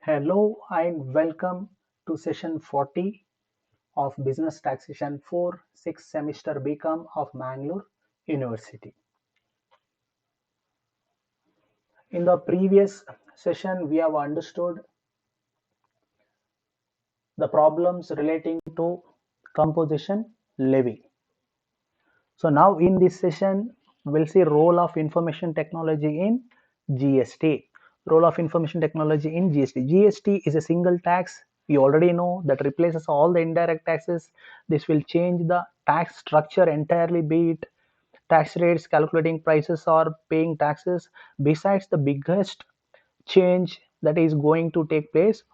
Hello and welcome to session 40 of Business Taxation 4 6th semester BCom of Mangalore University. In the previous session, we have understood the problems relating to composition levy. So now in this session, we'll see role of information technology in GST. Role of information technology in GST. GST is a single tax. You already know that replaces all the indirect taxes. This will change the tax structure entirely, be it tax rates, calculating prices, or paying taxes. Besides, the biggest change that is going to take place,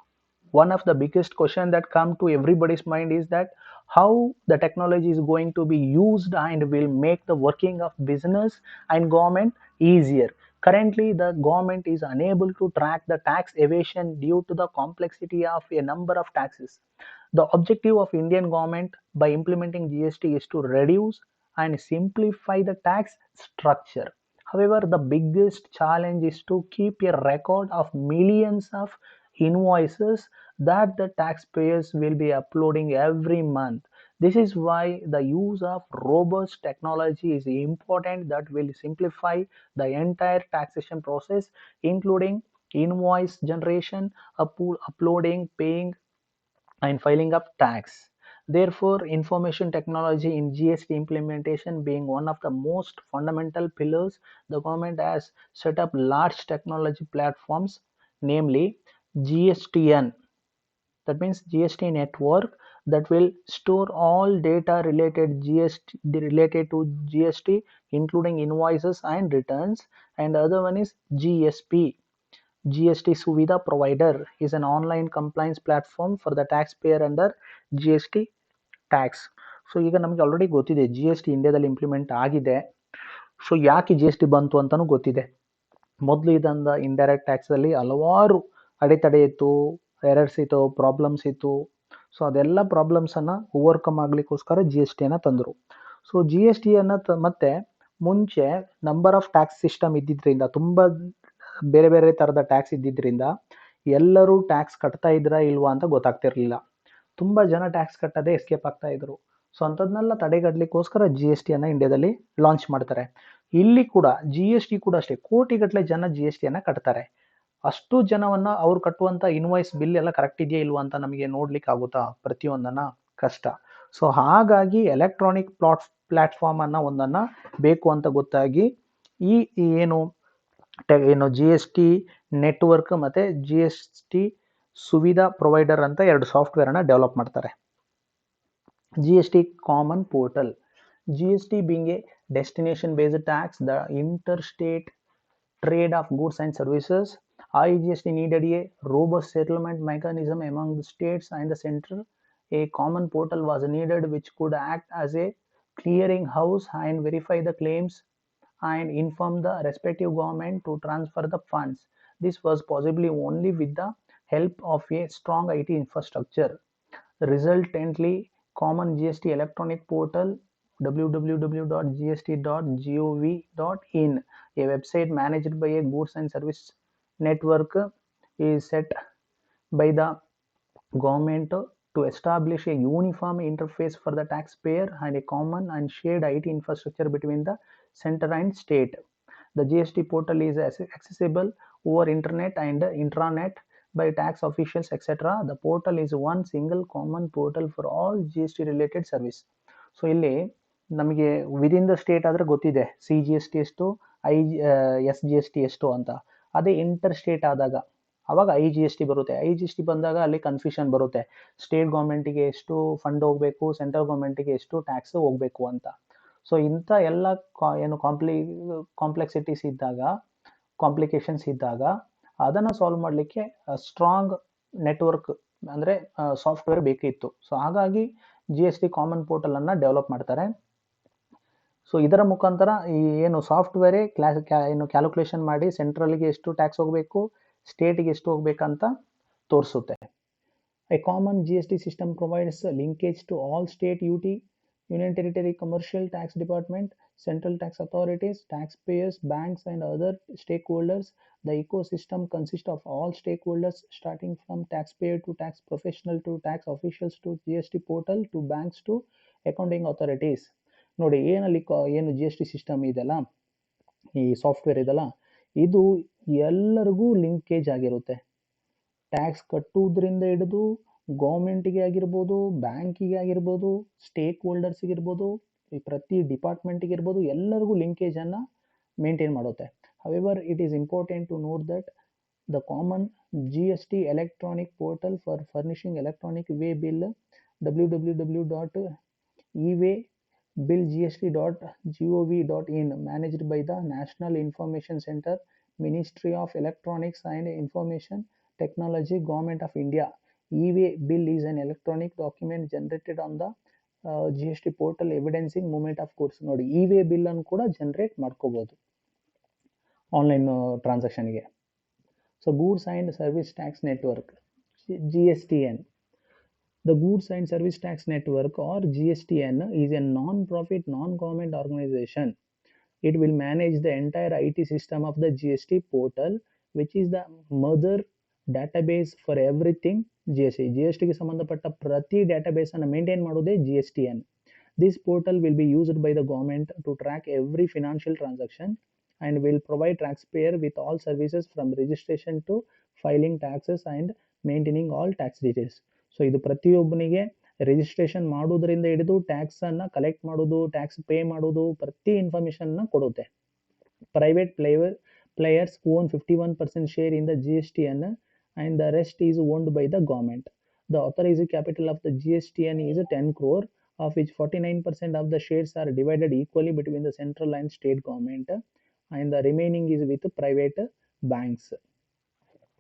one of the biggest question that come to everybody's mind is that how the technology is going to be used and will make the working of business and government easier. Currently the government is unable to track the tax evasion due to the complexity of a number of taxes. The objective of Indian government by implementing GST is to reduce and simplify the tax structure. However, the biggest challenge is to keep a record of millions of invoices that the taxpayers will be uploading every month. This is why the use of robust technology is important that will simplify the entire taxation process, including invoice generation, uploading, paying, and filing of tax. Therefore, information technology in GST implementation being one of the most fundamental pillars, the government has set up large technology platforms, namely GSTN, that means GST network, that will store all data related to GST, including invoices and returns. And the other one is GSP. GST Suvidha Provider is an online compliance platform for the taxpayer under GST tax. So ಈಗ ನಮಗೆ already ಗೊತ್ತಿದೆ G S T ಇಂಡಿಯಾದಲ್ಲಿ implement ಆಗಿದೆ. So ಯಾಕೆ G S T ಬಂತು ಅಂತಾನೂ ಗೊತ್ತಿದೆ. ಮೊದಲು ಇದಂದ ಇಂಡೈರೆಕ್ಟ್ ಟ್ಯಾಕ್ಸಲ್ಲಿ ಹಲವಾರು ಅಡೆತಡೆ ಇತ್ತು, ಎರರ್ಸ್ ಇತ್ತು, ಪ್ರಾಬ್ಲಮ್ಸ್ ಇತ್ತು. ಸೊ ಅದೆಲ್ಲ ಪ್ರಾಬ್ಲಮ್ಸನ್ನು ಓವರ್ಕಮ್ ಆಗಲಿಕ್ಕೋಸ್ಕರ ಜಿ ಎಸ್ ಟಿಯನ್ನು ತಂದರು. ಸೊ ಜಿ ಎಸ್ ಟಿಯನ್ನು ಮತ್ತೆ ಮುಂಚೆ ನಂಬರ್ ಆಫ್ ಟ್ಯಾಕ್ಸ್ ಸಿಸ್ಟಮ್ ಇದ್ದಿದ್ದರಿಂದ, ತುಂಬ ಬೇರೆ ಬೇರೆ ಥರದ ಟ್ಯಾಕ್ಸ್ ಇದ್ದಿದ್ದರಿಂದ ಎಲ್ಲರೂ ಟ್ಯಾಕ್ಸ್ ಕಟ್ತಾ ಇದ್ರಾ ಇಲ್ವಾ ಅಂತ ಗೊತ್ತಾಗ್ತಿರ್ಲಿಲ್ಲ. ತುಂಬ ಜನ ಟ್ಯಾಕ್ಸ್ ಕಟ್ಟದೆ ಎಸ್ಕೇಪ್ ಆಗ್ತಾ ಇದ್ರು. ಸೊ ಅಂಥದ್ನೆಲ್ಲ ತಡೆಗಟ್ಟಲಿಕ್ಕೋಸ್ಕರ ಜಿ ಎಸ್ ಟಿಯನ್ನು ಇಂಡಿಯಾದಲ್ಲಿ ಲಾಂಚ್ ಮಾಡ್ತಾರೆ. ಇಲ್ಲಿ ಕೂಡ ಜಿ ಎಸ್ ಟಿ ಕೂಡ ಅಷ್ಟೇ, ಕೋಟಿಗಟ್ಟಲೆ ಜನ ಜಿ ಎಸ್ ಟಿಯನ್ನು ಕಟ್ತಾರೆ. ಅಷ್ಟು ಜನವನ್ನ ಅವ್ರು ಕಟ್ಟುವಂಥ ಇನ್ವಾಯ್ಸ್ ಬಿಲ್ ಎಲ್ಲ ಕರೆಕ್ಟ್ ಇದೆಯಾ ಇಲ್ವಾ ಅಂತ ನಮಗೆ ನೋಡ್ಲಿಕ್ಕೆ ಆಗುತ್ತಾ? ಪ್ರತಿಯೊಂದನ್ನ ಕಷ್ಟ. ಸೊ ಹಾಗಾಗಿ ಎಲೆಕ್ಟ್ರಾನಿಕ್ ಪ್ಲಾಟ್ಫಾರ್ಮ್ ಅನ್ನ ಒಂದನ್ನ ಬೇಕು ಅಂತ ಗೊತ್ತಾಗಿ ಈ ಏನು ಜಿ ಎಸ್ ಟಿ ನೆಟ್ವರ್ಕ್ ಮತ್ತೆ G S T Suvidha provider ಅಂತ ಎರಡು ಸಾಫ್ಟ್ವೇರ್ ಅನ್ನ ಡೆವಲಪ್ ಮಾಡ್ತಾರೆ. G S T common portal. GST being a destination based tax, the interstate trade of goods and services, IGST needed a robust settlement mechanism among the states and the center. A common portal was needed which could act as a clearing house and verify the claims and inform the respective government to transfer the funds. This was possibly only with the help of a strong IT infrastructure. Resultantly, common GST electronic portal www.gst.gov.in, a website managed by a goods and service network, is set by the government to establish a uniform interface for the taxpayer and a common and shared IT infrastructure between the center and state. The GST portal is accessible over internet and intranet by tax officials, etc. The portal is one single common portal for all GST related service. So ಇಲ್ಲಿ ನಮಗೆ within the state ಆದರೆ ಗೊತ್ತಿದೆ C G S T ಎಷ್ಟು, S G S T ಎಷ್ಟು ಅಂತ. ಅದೇ inter state ಆದಾಗ ಅವಾಗ ಐ ಜಿ ಎಸ್ ಟಿ ಬರುತ್ತೆ. ಐ ಜಿ ಎಸ್ ಟಿ ಬಂದಾಗ ಅಲ್ಲಿ ಕನ್ಫ್ಯೂಷನ್ ಬರುತ್ತೆ, ಸ್ಟೇಟ್ ಗೌರ್ಮೆಂಟಿಗೆ ಎಷ್ಟು ಫಂಡ್ ಹೋಗಬೇಕು, ಸೆಂಟ್ರಲ್ ಗೌರ್ಮೆಂಟಿಗೆ ಎಷ್ಟು ಟ್ಯಾಕ್ಸ್ ಹೋಗಬೇಕು ಅಂತ. ಸೊ ಇಂಥ ಎಲ್ಲ ಏನು ಕಾಂಪ್ಲೆಕ್ಸಿಟೀಸ್ ಇದ್ದಾಗ, ಕಾಂಪ್ಲಿಕೇಶನ್ಸ್ ಇದ್ದಾಗ ಅದನ್ನು ಸಾಲ್ವ್ ಮಾಡಲಿಕ್ಕೆ ಸ್ಟ್ರಾಂಗ್ ನೆಟ್ವರ್ಕ್ ಅಂದರೆ ಸಾಫ್ಟ್ವೇರ್ ಬೇಕಿತ್ತು. ಸೊ ಹಾಗಾಗಿ G S T common portal ಅನ್ನು ಡೆವಲಪ್ ಮಾಡ್ತಾರೆ. ಸೊ ಇದರ ಮುಖಾಂತರ ಈ ಏನು ಸಾಫ್ಟ್ವೇರೇ ಏನು ಕ್ಯಾಲ್ಕುಲೇಷನ್ ಮಾಡಿ ಸೆಂಟ್ರಲ್ಗೆ ಎಷ್ಟು ಟ್ಯಾಕ್ಸ್ ಹೋಗಬೇಕು, ಸ್ಟೇಟಿಗೆ ಎಷ್ಟು ಹೋಗ್ಬೇಕಂತ ತೋರಿಸುತ್ತೆ. A common G S T system provides linkage to all state UT Union Territory Commercial Tax Department, central tax authorities, taxpayers, banks, and other stakeholders. The ecosystem consists of all stakeholders, starting from taxpayer to tax professional to tax officials to GST portal to banks to accounting authorities. ನೋಡಿ ಏನಲ್ಲಿ ಏನು G S T system ಇದೆಲ್ಲ, ಈ software ಇದೆಲ್ಲ, ಇದು ಎಲ್ಲರಿಗೂ linkage ಆಗಿರುತ್ತೆ. Tax ಕಟ್ಟುವುದರಿಂದ ಹಿಡಿದು ಗೌರ್ಮೆಂಟಿಗೆ ಆಗಿರ್ಬೋದು, ಬ್ಯಾಂಕಿಗೆ ಆಗಿರ್ಬೋದು, ಸ್ಟೇಕ್ ಹೋಲ್ಡರ್ಸ್ಗೆ ಇರ್ಬೋದು, ಪ್ರತಿ ಡಿಪಾರ್ಟ್ಮೆಂಟಿಗೆ ಇರ್ಬೋದು, ಎಲ್ಲರಿಗೂ ಲಿಂಕೇಜನ್ನು ಮೇಂಟೈನ್ ಮಾಡುತ್ತೆ. However it is important to note that the common GST electronic portal for furnishing electronic way bill www.ewaybillgst.gov.in managed by the National Information Center, Ministry of Electronics and Information Technology, Government of India. E-way bill is an electronic document generated on the GST portal evidencing movement of goods. ನೋಡಿ e-way bill ಅನ್ನು ಕೂಡ generate ಮಾಡ್ಕೋಬಹುದು online ಟ್ರಾನ್ಸಾಕ್ಷನ್ಗೆ. So Goods and Service Tax Network, GSTN. The Goods and Service Tax Network or GSTN is a non-profit, non-government organization. It will manage the entire IT system of the GST portal, which is the mother database for everything GST. GST ಗೆ ಸಂಬಂಧಪಟ್ಟ ಪ್ರತಿ database ಅನ್ನು maintain ಮಾಡೋದೇ GSTN. This portal will be used by the government to track every financial transaction and will provide taxpayer with all services from registration to filing taxes and maintaining all tax details. So ಇದು ಪ್ರತಿಯೊಬ್ಬನಿಗೆ registration ಮಾಡೋದ್ರಿಂದ ಹಿಡಿದು ಟ್ಯಾಕ್ಸನ್ನು collect ಮಾಡೋದು, tax pay ಮಾಡೋದು, ಪ್ರತಿ ಇನ್ಫಾರ್ಮೇಷನ್ನ ಕೊಡುತ್ತೆ. Private players own 51% share in the GSTN and the rest is owned by the government. The authorized capital of the GSTN is 10 crore, of which 49% of the shares are divided equally between the central and state government, and the remaining is with private banks.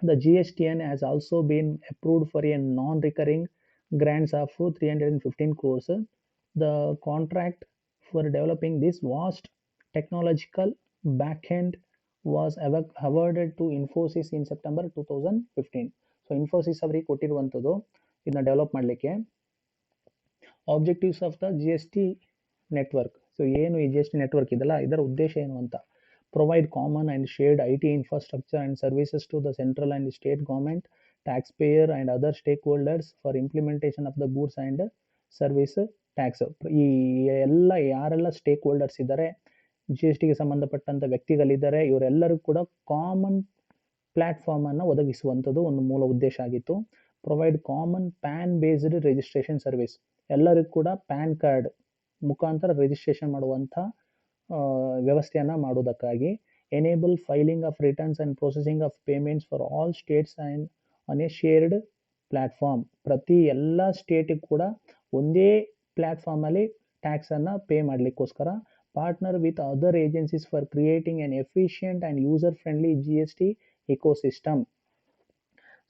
The GSTN has also been approved for a non-recurring grants of 315 crores. The contract for developing this vast technological backend was awarded to Infosys in September 2015. So Infosys ಅವರಿಗೆ ಕೊಟ್ಟಿರುವಂಥದ್ದು ಇದನ್ನ develop ಮಾಡಲಿಕ್ಕೆ. Objectives of the GST network. So ಏನು ಈ GST network ಇದೆಲ್ಲ, ಇದರ ಉದ್ದೇಶ ಏನು ಅಂತ, provide common and shared IT infrastructure and services to the central and state government, taxpayer and other stakeholders for implementation of the goods and service tax. ಈ ಎಲ್ಲ ಯಾರೆಲ್ಲ ಸ್ಟೇಕ್ ಹೋಲ್ಡರ್ಸ್ ಇದ್ದಾರೆ, GST ಗೆ ಸಂಬಂಧಪಟ್ಟಂಥ ವ್ಯಕ್ತಿಗಳಿದ್ದಾರೆ, ಇವರೆಲ್ಲರಿಗೂ ಕೂಡ ಕಾಮನ್ ಪ್ಲಾಟ್ಫಾರ್ಮನ್ನು ಒದಗಿಸುವಂಥದ್ದು ಒಂದು ಮೂಲ ಉದ್ದೇಶ ಆಗಿತ್ತು. Provide common PAN based registration service. ಎಲ್ಲರಿಗೂ ಕೂಡ ಪ್ಯಾನ್ ಕಾರ್ಡ್ ಮುಖಾಂತರ ರಿಜಿಸ್ಟ್ರೇಷನ್ ಮಾಡುವಂಥ ವ್ಯವಸ್ಥೆಯನ್ನು ಮಾಡೋದಕ್ಕಾಗಿ. Enable filing of returns and processing of payments for all states and on a shared platform. ಪ್ರತಿ ಎಲ್ಲ ಸ್ಟೇಟಿಗೆ ಕೂಡ ಒಂದೇ ಪ್ಲ್ಯಾಟ್ಫಾರ್ಮಲ್ಲಿ ಟ್ಯಾಕ್ಸನ್ನು ಪೇ ಮಾಡಲಿಕ್ಕೋಸ್ಕರ. Partner with other agencies for creating an efficient and user friendly GST ecosystem.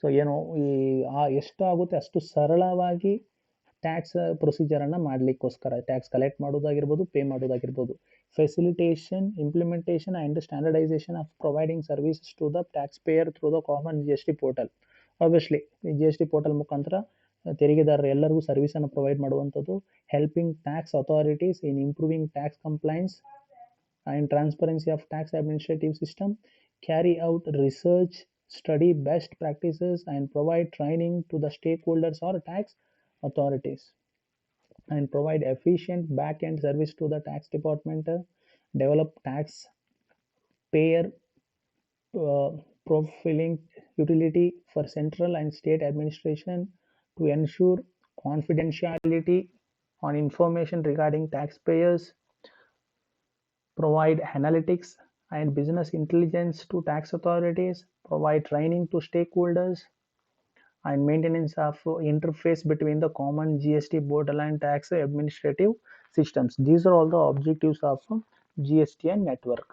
So ಏನು ಈ ಎಷ್ಟು ಆಗುತ್ತೆ ಅಷ್ಟು ಸರಳವಾಗಿ ಟ್ಯಾಕ್ಸ್ ಪ್ರೊಸೀಜರನ್ನು ಮಾಡಲಿಕ್ಕೋಸ್ಕರ, ಟ್ಯಾಕ್ಸ್ ಕಲೆಕ್ಟ್ ಮಾಡೋದಾಗಿರ್ಬೋದು, ಪೇ ಮಾಡೋದಾಗಿರ್ಬೋದು. Facilitation, implementation and standardisation of providing services to the tax payer through the common GST portal. Obviously ಈ GST ಪೋರ್ಟಲ್ ಮುಖಾಂತರ ತೆರಿಗೆದಾರರು ಎಲ್ಲರಿಗೂ ಸರ್ವಿಸನ್ನು ಪ್ರೊವೈಡ್ ಮಾಡುವಂಥದ್ದು. Helping tax authorities in improving tax compliance and transparency of tax administrative system. Carry out research, study best practices and provide training to the stakeholders or tax authorities, and provide efficient back-end service to the tax department. Develop tax payer profiling utility for central and state administration to ensure confidentiality on information regarding taxpayers. Provide analytics and business intelligence to tax authorities. Provide training to stakeholders and maintenance of interface between the common GST portal and tax administrative systems. These are all the objectives of GSTN network.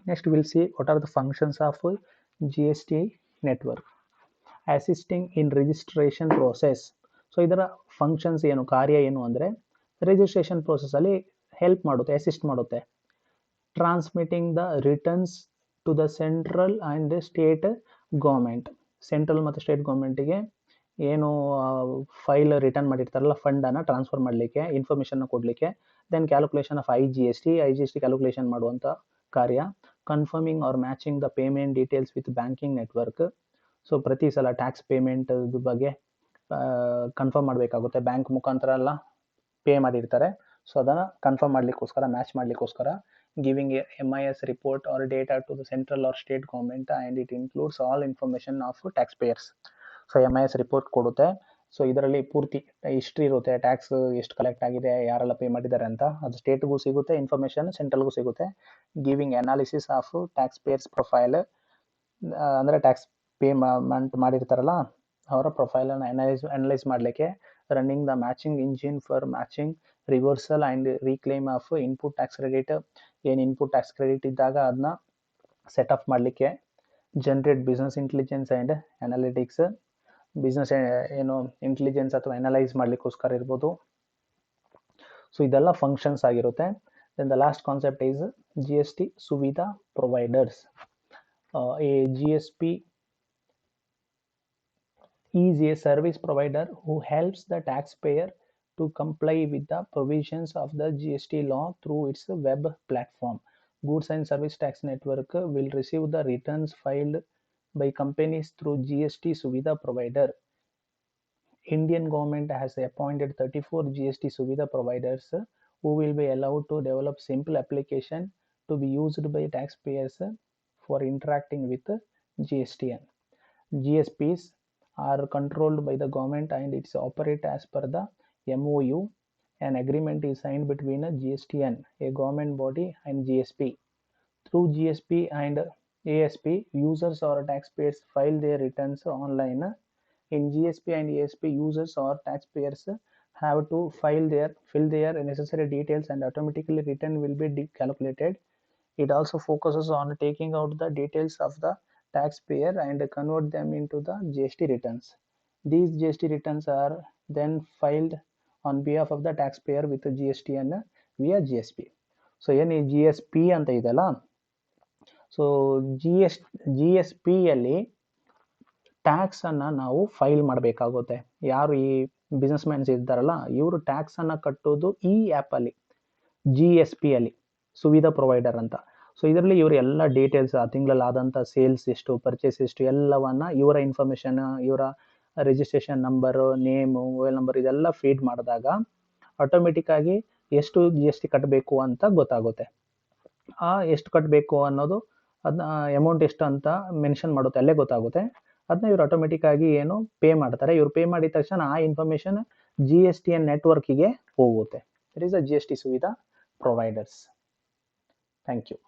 Next we'll see what are the functions of GST network. Assisting in registration process. So ಇದರ functions ಏನು, ಕಾರ್ಯ ಏನು ಅಂದರೆ registration ಪ್ರೋಸೆಸ್ಸಲ್ಲಿ help ಮಾಡುತ್ತೆ, assist ಮಾಡುತ್ತೆ. Transmitting the returns to the central and state government. Central ಮತ್ತು state ಗೌರ್ಮೆಂಟಿಗೆ ಏನು ಫೈಲ್ ರಿಟರ್ನ್ ಮಾಡಿರ್ತಾರಲ್ಲ ಫಂಡನ್ನು ಟ್ರಾನ್ಸ್ಫರ್ ಮಾಡಲಿಕ್ಕೆ, ಇನ್ಫಾರ್ಮೇಷನ್ನ ಕೊಡಲಿಕ್ಕೆ. Then calculation of I G S T calculation ಮಾಡುವಂಥ ಕಾರ್ಯ. Confirming or matching the payment details with banking network. So ಪ್ರತಿ ಸಲ ಟ್ಯಾಕ್ಸ್ ಪೇಮೆಂಟ್ ಬಗ್ಗೆ ಕನ್ಫರ್ಮ್ ಮಾಡಬೇಕಾಗುತ್ತೆ. ಬ್ಯಾಂಕ್ ಮುಖಾಂತರ ಎಲ್ಲ ಪೇ ಮಾಡಿರ್ತಾರೆ, ಸೊ ಅದನ್ನು ಕನ್ಫರ್ಮ್ ಮಾಡಲಿಕ್ಕೋಸ್ಕರ, ಮ್ಯಾಚ್ ಮಾಡಲಿಕ್ಕೋಸ್ಕರ. Giving MIS report or data to the central or state government and it includes all information of tax payers. So MIS report ಕೊಡುತ್ತೆ. ಸೊ ಇದರಲ್ಲಿ ಪೂರ್ತಿ ಹಿಸ್ಟ್ರಿ ಇರುತ್ತೆ, ಟ್ಯಾಕ್ಸ್ ಎಷ್ಟು ಕಲೆಕ್ಟ್ ಆಗಿದೆ, ಯಾರೆಲ್ಲ ಪೇ ಮಾಡಿದ್ದಾರೆ ಅಂತ. ಅದು ಸ್ಟೇಟ್ಗೂ ಸಿಗುತ್ತೆ ಇನ್ಫಾರ್ಮೇಷನ್, ಸೆಂಟ್ರಲ್ಗೂ ಸಿಗುತ್ತೆ. Giving analysis of tax payers profile, ಅಂದರೆ ಟ್ಯಾಕ್ಸ್ ಪೇಮೆಂಟ್ ಮಾಡಿರ್ತಾರಲ್ಲ ಅವರ ಪ್ರೊಫೈಲನ್ನು ಅನಲೈಸ್ ಮಾಡಲಿಕ್ಕೆ. Running the matching engine for matching reversal and reclaim of input tax credit. ಏನು ಇನ್ಪುಟ್ ಟ್ಯಾಕ್ಸ್ ಕ್ರೆಡಿಟ್ ಇದ್ದಾಗ ಅದನ್ನ ಸೆಟ್ ಅಪ್ ಮಾಡಲಿಕ್ಕೆ. Generate business intelligence and analytics, business ಏನು ಇಂಟೆಲಿಜೆನ್ಸ್ ಅಥವಾ ಅನಲೈಸ್ ಮಾಡಲಿಕ್ಕೋಸ್ಕರ ಇರ್ಬೋದು. ಸೊ ಇದೆಲ್ಲ ಫಂಕ್ಷನ್ಸ್ ಆಗಿರುತ್ತೆ. Then the last concept is GST Suvidha providers. A GSP is a service provider who helps the taxpayer to comply with the provisions of the GST law through its web platform. Goods and Service Tax Network will receive the returns filed by companies through GST Suvidha provider. Indian government has appointed 34 GST Suvidha providers who will be allowed to develop simple application to be used by taxpayers for interacting with GSTN. GSPs are controlled by the government and it's operate as per the MOU. An agreement is signed between GSTN, a government body, and GSP. Through GSP and ASP, users or taxpayers file their returns online. In GSP and ASP, users or taxpayers have to fill their necessary details and automatically return will be calculated. It also focuses on taking out the details of the taxpayer and convert them into the GST returns. These GST returns are then filed on behalf of the taxpayer with GSTN via GSP. So ಏನು ಈ GSP ಅಂತ ಇದೆಯಲ್ಲ, so GSPಯಲ್ಲಿ ಟ್ಯಾಕ್ಸನ್ನು ನಾವು file ಮಾಡಬೇಕಾಗುತ್ತೆ. ಯಾರು ಈ business mans ಇದ್ದಾರಲ್ಲ ಇವರು ಟ್ಯಾಕ್ಸನ್ನು ಕಟ್ಟೋದು ಈ ಆ್ಯಪಲ್ಲಿ, GSPಯಲ್ಲಿ, ಸುವಿಧಾ ಪ್ರೊವೈಡರ್ ಅಂತ. ಸೊ ಇದರಲ್ಲಿ ಇವರು ಎಲ್ಲ ಡೀಟೇಲ್ಸ್, ಆ ತಿಂಗಳಲ್ಲಿ ಆದಂಥ ಸೇಲ್ಸ್ ಎಷ್ಟು, ಪರ್ಚೇಸ್ ಎಷ್ಟು, ಎಲ್ಲವನ್ನು ಇವರ ಇನ್ಫಾರ್ಮೇಷನ್, ಇವರ registration number, name, mobile number ಇದೆಲ್ಲ ಫೀಡ್ ಮಾಡಿದಾಗ ಆಟೋಮೆಟಿಕ್ಕಾಗಿ ಎಷ್ಟು GST ಕಟ್ಟಬೇಕು ಅಂತ ಗೊತ್ತಾಗುತ್ತೆ. ಎಷ್ಟು ಕಟ್ಟಬೇಕು ಅನ್ನೋದು ಅದನ್ನ ಅಮೌಂಟ್ ಎಷ್ಟು ಅಂತ ಮೆನ್ಷನ್ ಮಾಡುತ್ತೆ, ಅಲ್ಲೇ ಗೊತ್ತಾಗುತ್ತೆ. ಅದನ್ನ ಇವರು ಆಟೋಮೆಟಿಕ್ಕಾಗಿ ಏನು ಪೇ ಮಾಡ್ತಾರೆ. ಇವರು ಪೇ ಮಾಡಿದ ತಕ್ಷಣ ಆ ಇನ್ಫಾರ್ಮೇಷನ್ GSTN ನೆಟ್ವರ್ಕಿಗೆ ಹೋಗುತ್ತೆ. It is a GST Suvidha providers. Thank you.